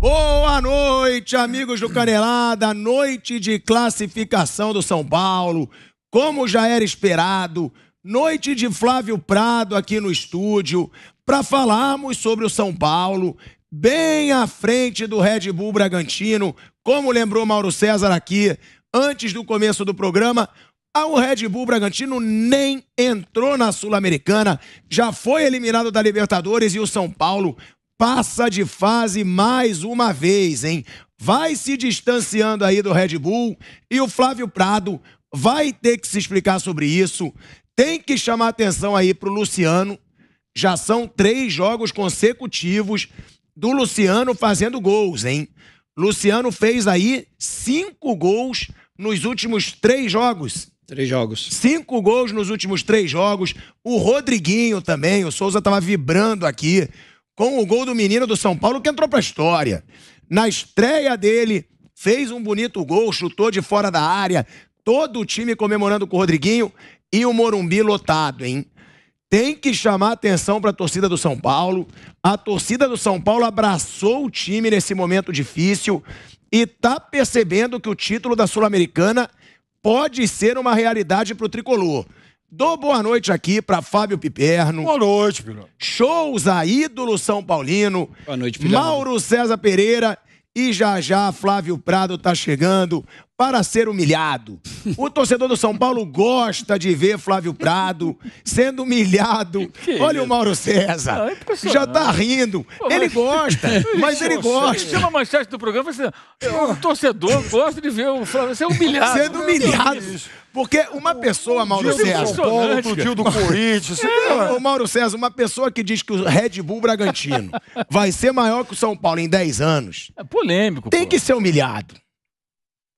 Boa noite, amigos do Canelada. Noite de classificação do São Paulo. Como já era esperado, noite de Flávio Prado aqui no estúdio para falarmos sobre o São Paulo, bem à frente do Red Bull Bragantino. Como lembrou Mauro César aqui, antes do começo do programa, o Red Bull Bragantino nem entrou na Sul-Americana, já foi eliminado da Libertadores e o São Paulo passa de fase mais uma vez, hein? Vai se distanciando aí do Red Bull e o Flávio Prado vai ter que se explicar sobre isso. Tem que chamar atenção aí pro Luciano. Já são 3 jogos consecutivos do Luciano fazendo gols, hein? Luciano fez aí 5 gols nos últimos 3 jogos. 3 jogos. 5 gols nos últimos 3 jogos. O Rodriguinho também, o Souza tava vibrando aqui com o gol do menino do São Paulo que entrou pra história. Na estreia dele, fez um bonito gol, chutou de fora da área, todo o time comemorando com o Rodriguinho e o Morumbi lotado, hein? Tem que chamar atenção pra torcida do São Paulo. A torcida do São Paulo abraçou o time nesse momento difícil e tá percebendo que o título da Sul-Americana pode ser uma realidade pro tricolor. Dou boa noite aqui para Fábio Piperno. Boa noite, filho. Souza, ídolo São Paulino. Boa noite, filho. Mauro César Pereira. E já Flávio Prado tá chegando para ser humilhado. O torcedor do São Paulo gosta de ver Flávio Prado sendo humilhado. Olha o Mauro César. Já tá rindo. Ele gosta, mas ele gosta. Chama a manchete do programa, o torcedor gosta de ver o Flávio ser humilhado. Sendo humilhado. Porque uma pessoa, Mauro César... São Paulo, outro dia do Corinthians... Ô, Mauro César, uma pessoa que diz que o Red Bull Bragantino vai ser maior que o São Paulo em 10 anos... É polêmico, tem que ser humilhado.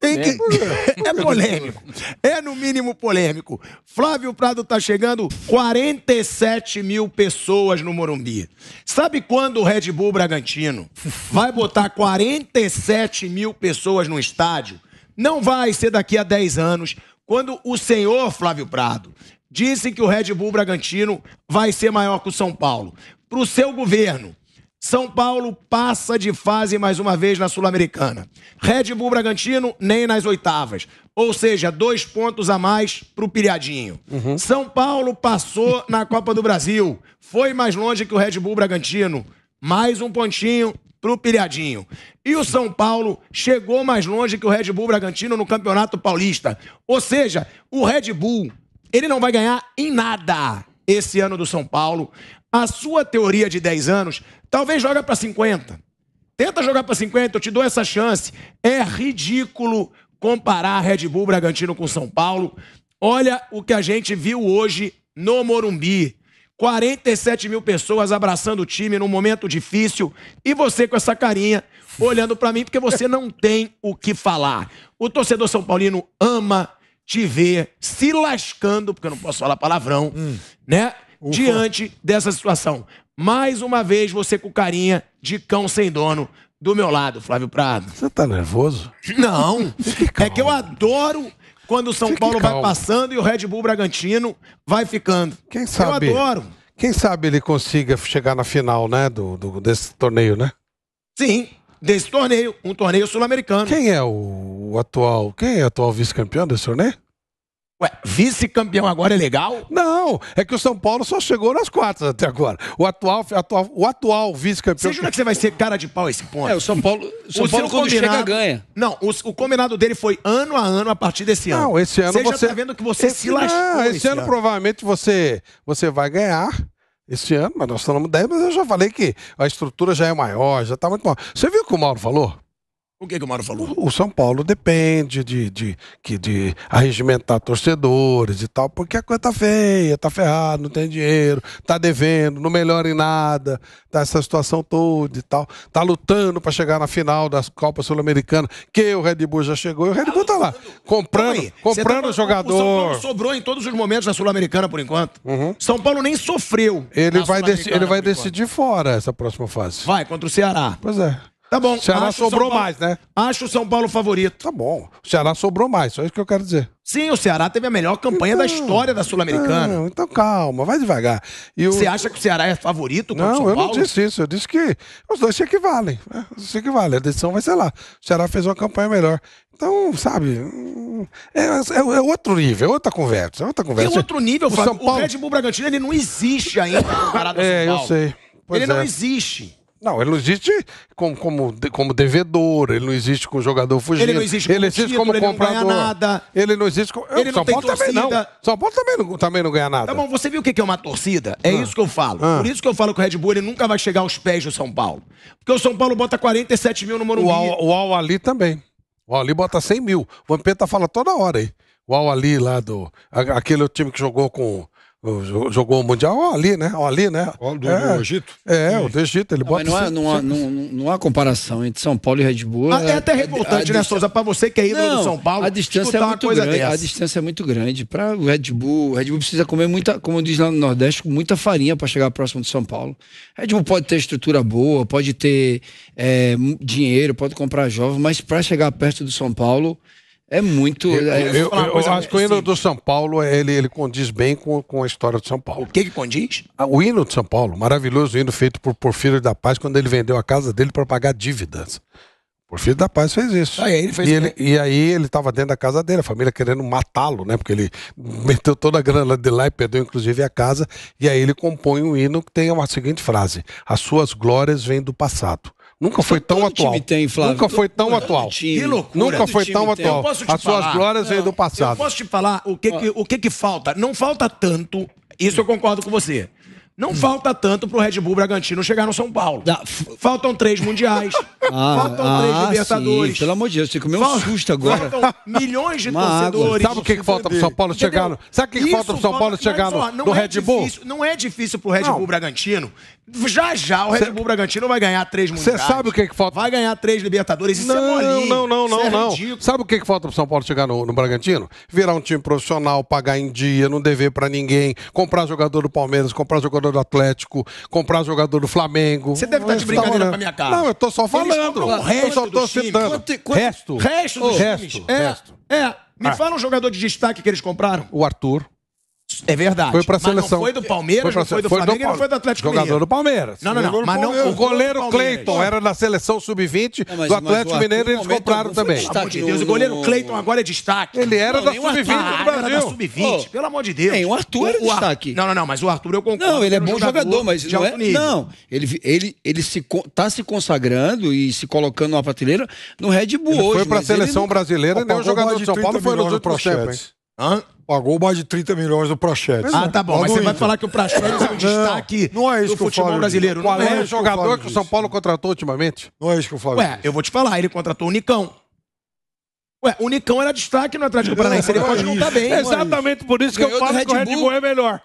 É polêmico. É no mínimo polêmico. Flávio Prado tá chegando, 47 mil pessoas no Morumbi. Sabe quando o Red Bull Bragantino vai botar 47 mil pessoas no estádio? Não vai ser daqui a 10 anos... Quando o senhor Flávio Prado disse que o Red Bull Bragantino vai ser maior que o São Paulo. Para o seu governo, São Paulo passa de fase mais uma vez na Sul-Americana. Red Bull Bragantino nem nas oitavas. Ou seja, 2 pontos a mais para o Pilhadinho. São Paulo passou na Copa do Brasil. Foi mais longe que o Red Bull Bragantino. Mais um pontinho pro Pilhadinho. E o São Paulo chegou mais longe que o Red Bull Bragantino no Campeonato Paulista. Ou seja, o Red Bull, ele não vai ganhar em nada esse ano do São Paulo. A sua teoria de 10 anos, talvez joga para 50. Tenta jogar para 50, eu te dou essa chance. É ridículo comparar Red Bull Bragantino com São Paulo. Olha o que a gente viu hoje no Morumbi. 47 mil pessoas abraçando o time num momento difícil e você com essa carinha olhando pra mim porque você não tem o que falar. O torcedor São Paulino ama te ver se lascando, porque eu não posso falar palavrão, né? Diante dessa situação. Mais uma vez você com carinha de cão sem dono do meu lado, Flávio Prado. Você tá nervoso? Não, é que eu adoro... Quando o São Paulo vai passando e o Red Bull Bragantino vai ficando. Quem sabe, eu adoro. Quem sabe ele consiga chegar na final, né, desse torneio, né? Sim, desse torneio. Um torneio sul-americano. Quem é o atual vice-campeão desse torneio? Ué, vice-campeão agora é legal? Não, é que o São Paulo só chegou nas quartas até agora. O atual vice-campeão... Você jura que você vai ser cara de pau esse ponto? O São Paulo quando chega, ganha. Não, o combinado dele foi ano a ano a partir desse ano. Não, esse ano você já tá vendo que você se lascou. Esse ano provavelmente você vai ganhar. Esse ano, mas nós estamos 10, mas eu já falei que a estrutura já é maior, já tá muito maior. Você viu o que o Mauro falou? O que o Mauro falou? O São Paulo depende de arregimentar torcedores e tal, porque a coisa tá feia, tá ferrado, não tem dinheiro, tá devendo, não melhora em nada, tá essa situação toda e tal. Tá lutando para chegar na final das Copas Sul-Americanas, que o Red Bull já chegou e o Red Bull tá lá, comprando jogador. O São Paulo sobrou em todos os momentos da Sul-Americana, por enquanto. São Paulo nem sofreu. Ele vai decidir fora essa próxima fase. Vai, contra o Ceará. Pois é. Tá bom. O Ceará acho o sobrou São Paulo- mais, né? Acho o São Paulo favorito. Tá bom. O Ceará sobrou mais, só isso que eu quero dizer. Sim, o Ceará teve a melhor campanha da história da Sul-Americana. Não, então calma, vai devagar. E Você acha que o Ceará é favorito contra o Não, São eu Paulo? não disse isso. Eu disse que os dois se equivalem. Né? Se equivalem. A decisão vai ser lá. O Ceará fez uma campanha melhor. Então, sabe, é outro nível, é outra conversa. É outra conversa. Tem outro nível, O Flávio. São Paulo- O Red Bull Bragantino ele não existe ainda comparado ao São Paulo. eu sei. Pois Ele não é. existe. Não, ele não existe como devedor, ele não existe com jogador fugindo. Ele não existe como título, como ele não ganha comprador. nada. Ele não existe como... Ele não São tem Paulo também não. torcida. São Paulo também não ganha nada. Tá bom, você viu o que é uma torcida? É isso que eu falo. Por isso que eu falo que o Red Bull ele nunca vai chegar aos pés do São Paulo. Porque o São Paulo bota 47 mil no Morumbi. O Al-Ali também. O Al-Ali bota 100 mil. O Vampeta fala toda hora aí. O Al-Ali lá aquele time que jogou com... Jogou o Mundial, o Ali, né? O Ali, né? Do Egito? O do Egito, ele bota... Mas não há comparação entre São Paulo e Red Bull. É até revoltante, né, Souza? Pra você que é ídolo do São Paulo, a distância é escutar uma muito coisa grande. dessa. A distância é muito grande. Para o Red Bull precisa comer muita, como diz lá no Nordeste, muita farinha para chegar próximo de São Paulo. Red Bull pode ter estrutura boa, pode ter dinheiro, pode comprar jovem, mas para chegar perto do São Paulo é muito... Eu acho que o hino do São Paulo, ele condiz bem com a história do São Paulo. O que condiz? O hino de São Paulo, maravilhoso hino feito por Porfírio da Paz, quando ele vendeu a casa dele para pagar dívidas. Porfírio da Paz fez isso. E aí ele estava dentro da casa dele, a família querendo matá-lo, né? Porque ele meteu toda a grana de lá e perdeu inclusive a casa. E aí ele compõe um hino que tem a seguinte frase: as suas glórias vêm do passado. Nunca foi tão atual. Nunca foi tão atual. Que loucura. Nunca foi tão atual. As suas glórias vêm do Eu passado. posso te falar o que falta. Não falta tanto, isso eu concordo com você. Não falta tanto pro Red Bull Bragantino chegar no São Paulo. Faltam 3 mundiais. Faltam 3 Libertadores. Sim, pelo amor de Deus, você comeu um susto agora. Faltam milhões de torcedores. Sabe o que falta pro São Paulo chegar no... Sabe o que falta pro São Paulo chegar no Red Bull? Não é difícil pro Red Bull Bragantino. Já o Red Bull Bragantino vai ganhar 3 mundiais. Você sabe o que falta? Vai ganhar 3 Libertadores. Isso é molinho. Não. Sabe o que falta pro São Paulo chegar no Bragantino? Virar um time profissional, pagar em dia, não dever pra ninguém, comprar jogador do Palmeiras, comprar jogador do Atlético, comprar jogador do Flamengo. Você deve estar de brincadeira com a minha cara. Não, eu tô só falando. Eu só tô citando. Resto dos times. Me fala um jogador de destaque que eles compraram. O Arthur. É verdade. Foi pra seleção. Mas não foi do Palmeiras, não foi do Flamengo e não foi do Atlético Mineiro. Jogador do Palmeiras. Não. Mas não, o goleiro Cleiton era da seleção sub-20 do Atlético Mineiro e eles compraram também. Pelo amor de Deus, o goleiro Cleiton agora é destaque. Ele era da sub-20 do Brasil. Era da sub-20, pelo amor de Deus. O Arthur é destaque. Não, mas o Arthur eu concordo. Não, ele é bom jogador, mas não é. Não, ele tá se consagrando e se colocando numa prateleira no Red Bull hoje. Foi pra seleção brasileira e nem o jogador de São Paulo foi nos últimos tempos. Pagou mais de 30 milhões do Praxedes. Tá bom, mas você vai falar que o Praxedes é um destaque do futebol brasileiro. Qual é o jogador que o São Paulo contratou ultimamente? Não é isso que eu falo. Eu vou te falar, ele contratou o Nicão. O Nicão era destaque no Atlético Paranaense, ele pode não estar bem. Exatamente por isso que eu falo que o Red Bull é melhor.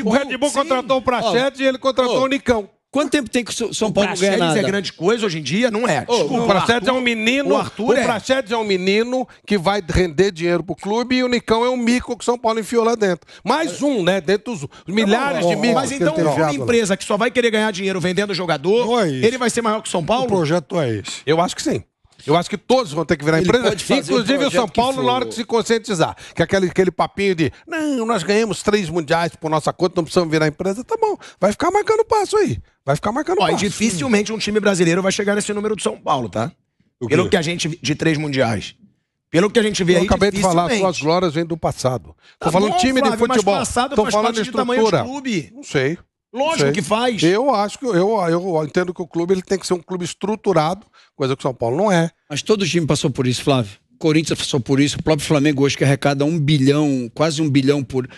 O Red Bull contratou o Praxedes e ele contratou o Nicão. Quanto tempo tem que o São Paulo ganhar nada? O Praxedes é grande coisa hoje em dia? Não é. O Praxedes é um menino. O Praxedes é um menino que vai render dinheiro pro clube e o Nicão é um mico que o São Paulo enfiou lá dentro. Mais um, né? Dentro dos milhares de micos. Mas então, uma empresa que só vai querer ganhar dinheiro vendendo jogador, ele vai ser maior que o São Paulo? O projeto é esse. Eu acho que sim. Eu acho que todos vão ter que virar empresa, inclusive o São Paulo, na hora que se conscientizar. Que aquele papinho de, não, nós ganhamos 3 mundiais por nossa conta, não precisamos virar empresa, tá bom. Vai ficar marcando passo aí. Vai ficar marcando passo. E dificilmente um time brasileiro vai chegar nesse número do São Paulo, tá? Pelo que a gente... De 3 mundiais. Pelo que a gente vê aí, eu acabei de falar, suas glórias vêm do passado. Tô falando bom, time de futebol. Tô falando de estrutura. Clube. Não sei. Lógico que faz. Eu acho que eu entendo que o clube ele tem que ser um clube estruturado, coisa que o São Paulo não é. Mas todo time passou por isso, Flávio. Corinthians passou por isso, o próprio Flamengo hoje que arrecada 1 bilhão, quase 1 bilhão por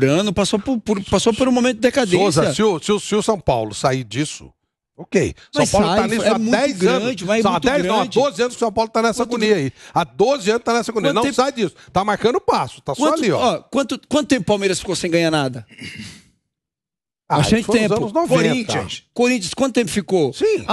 ano, passou por um momento de decadência. Souza, se o São Paulo sair disso, ok. São Paulo está nisso há 10 anos. Há 12 anos que o São Paulo está nessa agonia aí. Há 12 anos está nessa agonia. Não sai disso. Tá marcando passo. Tá só ali, ó. Quanto tempo o Palmeiras ficou sem ganhar nada? Bastante tempo. Anos 90. Corinthians, quanto tempo ficou? Sim.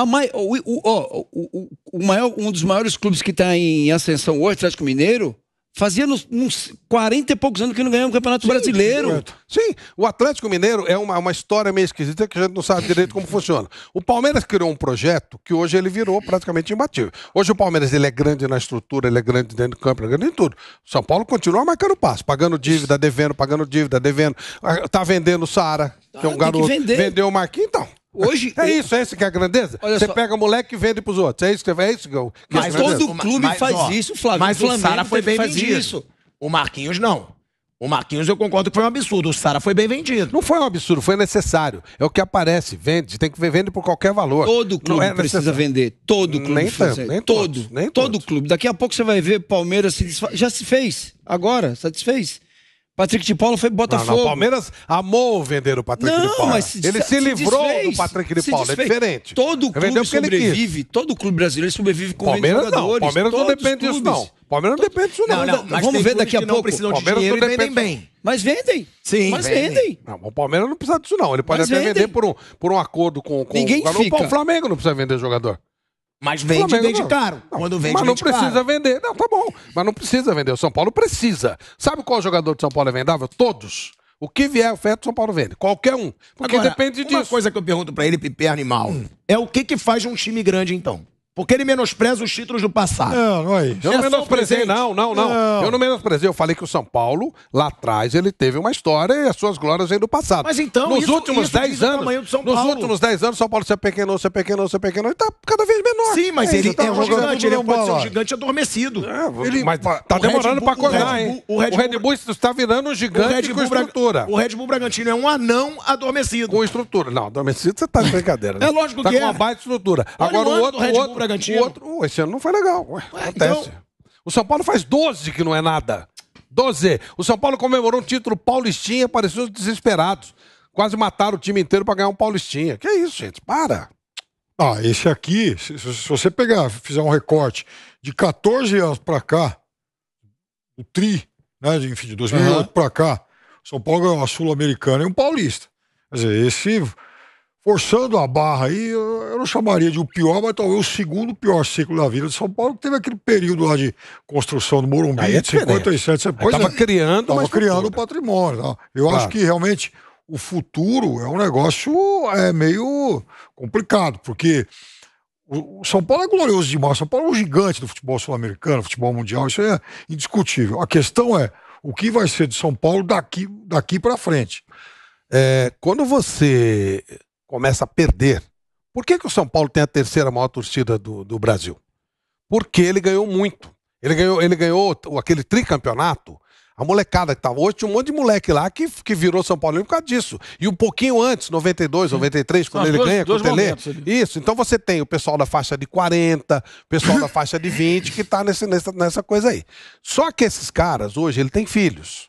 Um dos maiores clubes que está em ascensão hoje, Atlético Mineiro, Fazia uns 40 e poucos anos que não ganhava um Campeonato Brasileiro. Sim, o Atlético Mineiro é uma história meio esquisita que a gente não sabe direito como funciona. O Palmeiras criou um projeto que hoje ele virou praticamente imbatível. Hoje o Palmeiras ele é grande na estrutura, ele é grande dentro do campo, ele é grande em tudo. O São Paulo continua marcando passo, pagando dívida, devendo. Tá vendendo o Sara, que é um garoto. Vendeu o Marquinhos, então. Hoje, é isso que é a grandeza? Você pega moleque e vende pros outros. É isso que mas todo clube faz isso, Flávio. Mas o Sara foi bem vendido. Isso. O Marquinhos não. O Marquinhos eu concordo que foi um absurdo. O Sara foi bem vendido. Não foi um absurdo, foi necessário. É o que aparece, vende. Tem que vender por qualquer valor. Todo clube precisa vender. Todo clube precisa vender. Todo clube. Daqui a pouco você vai ver Palmeiras se desfaz. Já se fez. Agora, satisfez. Patrick de Paula foi Botafogo. Não, o Palmeiras amou vender o Patrick de Paula. Mas ele se livrou do Patrick de Paula, é diferente. Todo clube sobrevive, todo clube brasileiro sobrevive com Palmeiras jogadores. Não, Palmeiras não depende disso, não. Palmeiras não depende disso, não. Mas vamos ver daqui a pouco. Precisam de dinheiro e vendem bem. Mas vendem. Sim, mas vendem. Não, o Palmeiras não precisa disso, não. Ele pode até vender por um acordo com Ninguém fica. O Flamengo não precisa vender jogador. Mas vende caro. Quando vende, mas não precisa vender. Não, tá bom. Mas não precisa vender. O São Paulo precisa. Sabe qual jogador de São Paulo é vendável? Todos. O que vier oferta, o São Paulo vende. Qualquer um. Porque agora, depende disso. Uma coisa que eu pergunto pra ele, Pipe Animal, é o que faz um time grande, então? Porque ele menospreza os títulos do passado. Não é isso. Eu não menosprezei, não. Eu não menosprezei. Eu falei que o São Paulo, lá atrás, ele teve uma história e as suas glórias vêm do passado. Mas então, nos últimos 10 anos, o São Paulo se apequenou e tá cada vez menor. Sim, mas ele é um gigante, ele pode ser um gigante adormecido. Mas tá demorando pra acordar, hein? O Red Bull está virando um gigante com estrutura. O Red Bull Bragantino é um anão adormecido. Com estrutura. Não, adormecido você tá de brincadeira. É lógico que é. Tá com uma baita estrutura. Agora o outro, esse ano não foi legal. Acontece. Então... O São Paulo faz 12 que não é nada. 12. O São Paulo comemorou um título paulistinha, pareceu desesperados. Quase mataram o time inteiro pra ganhar um paulistinha. Que isso, gente? Para. Esse aqui, se você fizer um recorte de 14 anos pra cá, o tri, né, enfim, de 2008 pra cá, São Paulo ganhou uma Sul-Americana e um paulista. Quer dizer, esse... Forçando a barra aí, eu não chamaria de o pior, mas talvez o segundo pior ciclo da vida de São Paulo, que teve aquele período lá de construção do Morumbi, de 57, depois estava criando o patrimônio. Não. Eu acho que realmente o futuro é um negócio meio complicado, porque o São Paulo é glorioso demais. O São Paulo é um gigante do futebol sul-americano, futebol mundial, isso é indiscutível. A questão é o que vai ser de São Paulo daqui para frente. Quando você começa a perder. Por que o São Paulo tem a terceira maior torcida do Brasil? Porque ele ganhou muito. Ele ganhou aquele tricampeonato. A molecada que estava hoje, tinha um monte de moleque lá que virou São Paulo por causa disso. E um pouquinho antes, 92, 93, quando ele ganha com o Tele. Isso, então você tem o pessoal da faixa de 40, o pessoal da faixa de 20, que está nessa coisa aí. Só que esses caras, hoje, ele tem filhos.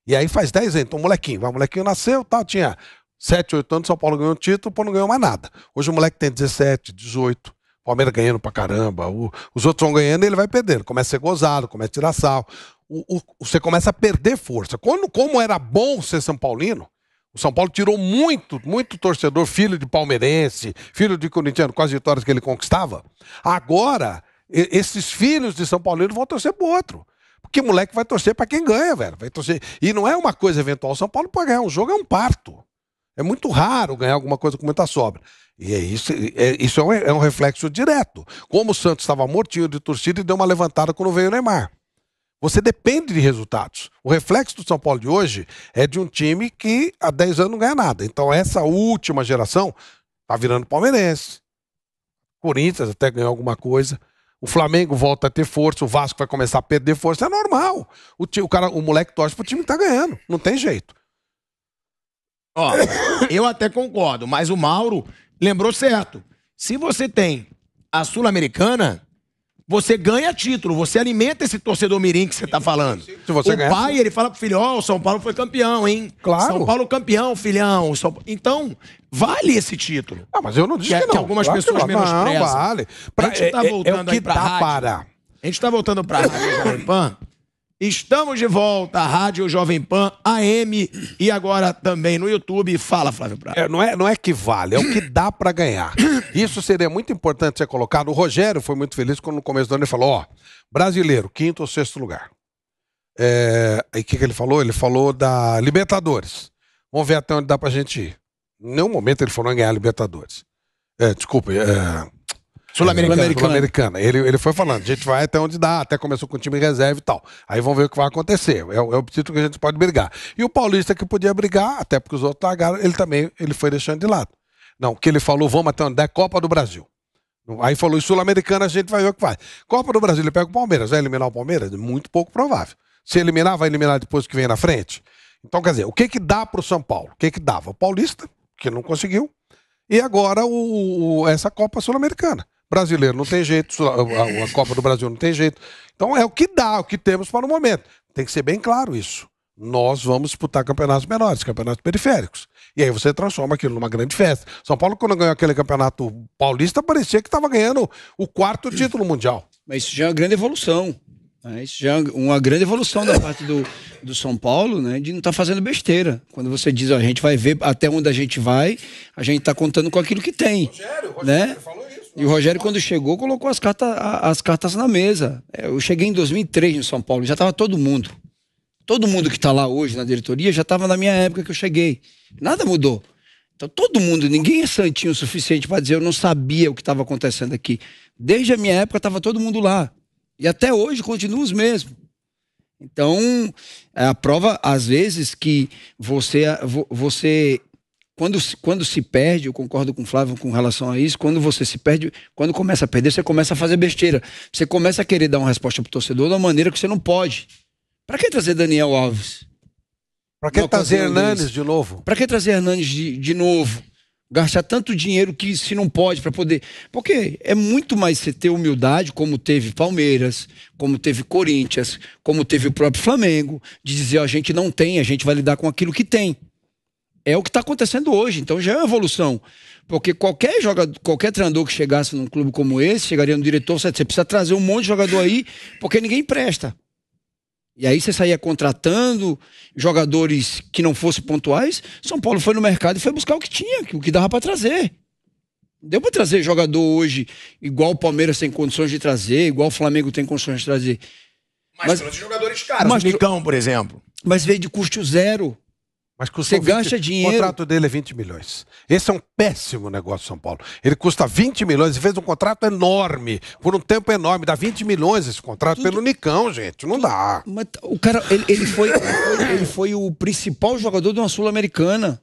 E aí faz 10 anos. Então o molequinho nasceu, tinha 7, 8 anos, São Paulo ganhou um título, não ganhou mais nada. Hoje o moleque tem 17, 18, Palmeiras ganhando pra caramba, os outros vão ganhando e ele vai perdendo. Começa a ser gozado, começa a tirar sal. Você começa a perder força. Como era bom ser São Paulino, o São Paulo tirou muito torcedor, filho de palmeirense, filho de corintiano, com as vitórias que ele conquistava. Agora, esses filhos de São Paulino vão torcer pro outro. Porque o moleque vai torcer pra quem ganha, velho. Vai torcer. E não é uma coisa eventual. O São Paulo, para ganhar um jogo, é um parto. É muito raro ganhar alguma coisa com muita sobra. E isso é um reflexo direto. Como o Santos estava mortinho de torcida e deu uma levantada quando veio o Neymar. Você depende de resultados. O reflexo do São Paulo de hoje é de um time que há 10 anos não ganha nada. Então essa última geração está virando palmeirense. Corinthians até ganhou alguma coisa. O Flamengo volta a ter força. O Vasco vai começar a perder força. É normal. O moleque torce pro time que tá ganhando. Não tem jeito. Eu até concordo, mas o Mauro lembrou certo. Se você tem a Sul-Americana, você ganha título, você alimenta esse torcedor mirim que você tá falando. Pai, ele fala pro filho, o São Paulo foi campeão, hein? Claro. São Paulo campeão, filhão. Então, vale esse título. Mas eu não disse que não. Que algumas pessoas menosprezam. Não, vale. A gente tá voltando aí pra rádio. A gente tá voltando pra Rádio Jovem Pan. Estamos de volta à Rádio Jovem Pan, AM e agora também no YouTube. Fala, Flávio Prado. Não é que vale, é o que dá pra ganhar. Isso seria muito importante ser colocado. O Rogério foi muito feliz quando no começo do ano ele falou, brasileiro, 5º ou 6º lugar. Aí o que ele falou? Ele falou da Libertadores. Vamos ver até onde dá pra gente ir. Em nenhum momento ele falou em ganhar a Libertadores. Sul-Americana. Ele foi falando, a gente vai até onde dá, até começou com o time reserva e tal. Aí vamos ver o que vai acontecer. É o título que a gente pode brigar. E o Paulista que podia brigar, até porque os outros largaram, ele foi deixando de lado. Não, o que ele falou, vamos até onde dá, é Copa do Brasil. Aí falou, em Sul-Americana a gente vai ver o que vai. Copa do Brasil, ele pega o Palmeiras. Vai eliminar o Palmeiras? Muito pouco provável. Se eliminar, vai eliminar depois que vem na frente. Então, quer dizer, o que dá pro São Paulo? O que dava? O Paulista, que não conseguiu, e agora essa Copa Sul-Americana. Brasileiro não tem jeito, a Copa do Brasil não tem jeito. Então é o que dá, o que temos para o momento. Tem que ser bem claro isso. Nós vamos disputar campeonatos menores, campeonatos periféricos. E aí você transforma aquilo numa grande festa. São Paulo, quando ganhou aquele campeonato paulista, parecia que estava ganhando o 4º título mundial. Mas isso já é uma grande evolução. Né? Isso já é uma grande evolução da parte do São Paulo, né? De não estar fazendo besteira. Quando você diz, ó, a gente vai ver até onde a gente está contando com aquilo que tem. Rogério, né? Falou isso. E o Rogério, quando chegou, colocou as cartas na mesa. Eu cheguei em 2003 no São Paulo, já estava todo mundo. Todo mundo que está lá hoje na diretoria já estava na minha época que eu cheguei. Nada mudou. Então todo mundo, ninguém é santinho o suficiente para dizer eu não sabia o que estava acontecendo aqui. Desde a minha época estava todo mundo lá. E até hoje continua os mesmos. Então, é a prova, às vezes, que você quando se perde, eu concordo com o Flávio com relação a isso, quando você se perde, quando começa a perder, você começa a fazer besteira. Você começa a querer dar uma resposta pro torcedor de uma maneira que você não pode. Pra que trazer Daniel Alves? Pra que trazer Hernanes de novo? Pra que trazer Hernanes de novo? Gastar tanto dinheiro que se não pode para poder... Porque é muito mais você ter humildade, como teve Palmeiras, como teve Corinthians, como teve o próprio Flamengo, de dizer, ó, a gente não tem, a gente vai lidar com aquilo que tem. É o que está acontecendo hoje, então já é uma evolução. Porque qualquer treinador que chegasse num clube como esse, chegaria no diretor, você precisa trazer um monte de jogador aí, porque ninguém presta. E aí você saía contratando jogadores que não fossem pontuais. São Paulo foi no mercado e foi buscar o que tinha, o que dava para trazer. Deu para trazer jogador hoje igual o Palmeiras tem condições de trazer, igual o Flamengo tem condições de trazer. Mas trouxe jogadores caros, o Nicão, por exemplo. Mas veio de custo zero. Mas você gasta dinheiro. O contrato dele é 20 milhões. Esse é um péssimo negócio, São Paulo. Ele custa 20 milhões e fez um contrato enorme, por um tempo enorme. Dá 20 milhões esse contrato pelo Nicão, gente. Não dá. Mas o cara, ele foi o principal jogador de uma Sul-Americana.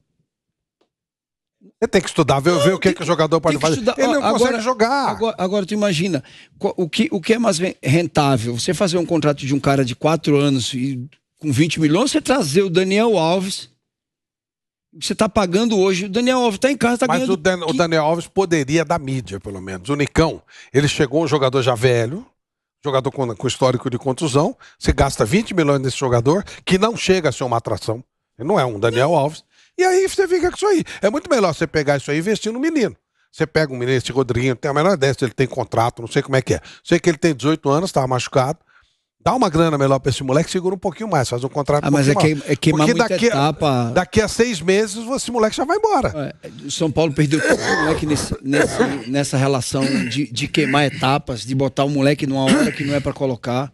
Você tem que estudar, ver o que o jogador pode fazer. Ele não consegue jogar. Agora tu imagina, o que é mais rentável? Você fazer um contrato de um cara de 4 anos e com 20 milhões, você trazer o Daniel Alves. Você está pagando hoje, o Daniel Alves está em casa, está ganhando... Mas o Daniel Alves poderia dar mídia, pelo menos. O Nicão, ele chegou um jogador já velho, jogador com histórico de contusão, você gasta 20 milhões nesse jogador, que não chega a ser uma atração. Ele não é um Daniel Alves. E aí você fica com isso aí. É muito melhor você pegar isso aí e investir no menino. Você pega um menino, esse Rodriguinho, tem a menor ideia se ele tem contrato, não sei como é que é. Sei que ele tem 18 anos, estava machucado. Dá uma grana melhor pra esse moleque, segura um pouquinho mais, faz um contrato mas é queimar muita etapa. Daqui a 6 meses, esse moleque já vai embora. O São Paulo perdeu todo o moleque nessa relação de queimar etapas, de botar o moleque numa hora que não é pra colocar.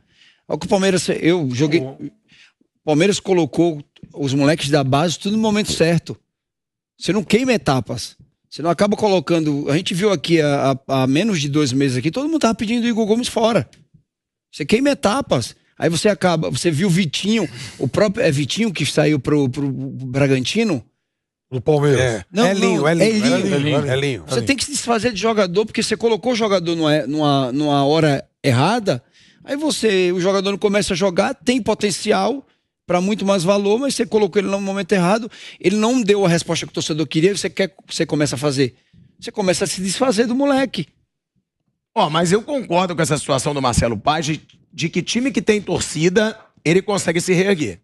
Olha que o Palmeiras, o Palmeiras colocou os moleques da base tudo no momento certo. Você não queima etapas. Você não acaba colocando... A gente viu aqui, há menos de 2 meses aqui, todo mundo tava pedindo o Igor Gomes fora. Você queima etapas. Aí você viu o Vitinho, o próprio Vitinho que saiu pro Bragantino. Do Palmeiras. É Linho. Você tem que se desfazer de jogador, porque você colocou o jogador numa hora errada, aí o jogador não começa a jogar, tem potencial para muito mais valor, mas você colocou ele no momento errado, ele não deu a resposta que o torcedor queria, você começa a fazer? Você começa a se desfazer do moleque. Mas eu concordo com essa situação do Marcelo Paz de que time que tem torcida, ele consegue se reerguer.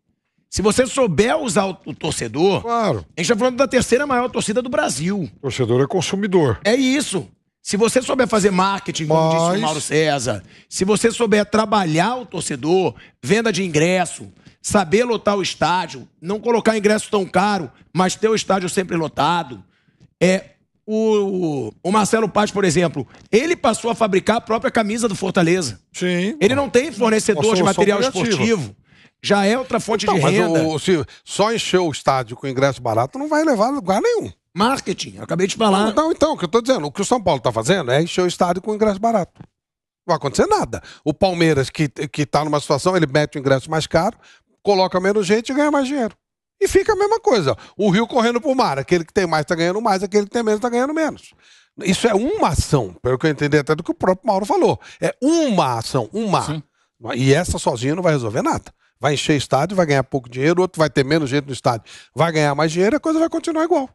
Se você souber usar o torcedor... Claro. A gente está falando da terceira maior torcida do Brasil. O torcedor é consumidor. É isso. Se você souber fazer marketing, como disse o Mauro César, se você souber trabalhar o torcedor, venda de ingresso, saber lotar o estádio, não colocar ingresso tão caro, mas ter o estádio sempre lotado... O Marcelo Paz, por exemplo, ele passou a fabricar a própria camisa do Fortaleza. Sim. Ele não tem fornecedor de material esportivo. já é outra fonte de Mas renda. se só encher o estádio com ingresso barato não vai levar a lugar nenhum. Marketing, eu acabei de falar. Então, o que eu tô dizendo, o que o São Paulo tá fazendo é encher o estádio com ingresso barato. Não vai acontecer nada. O Palmeiras, que tá numa situação, ele mete o ingresso mais caro, coloca menos gente e ganha mais dinheiro. E fica a mesma coisa. O Rio correndo pro mar. Aquele que tem mais tá ganhando mais, aquele que tem menos tá ganhando menos. Isso é uma ação, pelo que eu entendi até do que o próprio Mauro falou. É uma ação, uma. Sim. E essa sozinha não vai resolver nada. Vai encher estádio, vai ganhar pouco dinheiro, outro vai ter menos gente no estádio, vai ganhar mais dinheiro, a coisa vai continuar igual.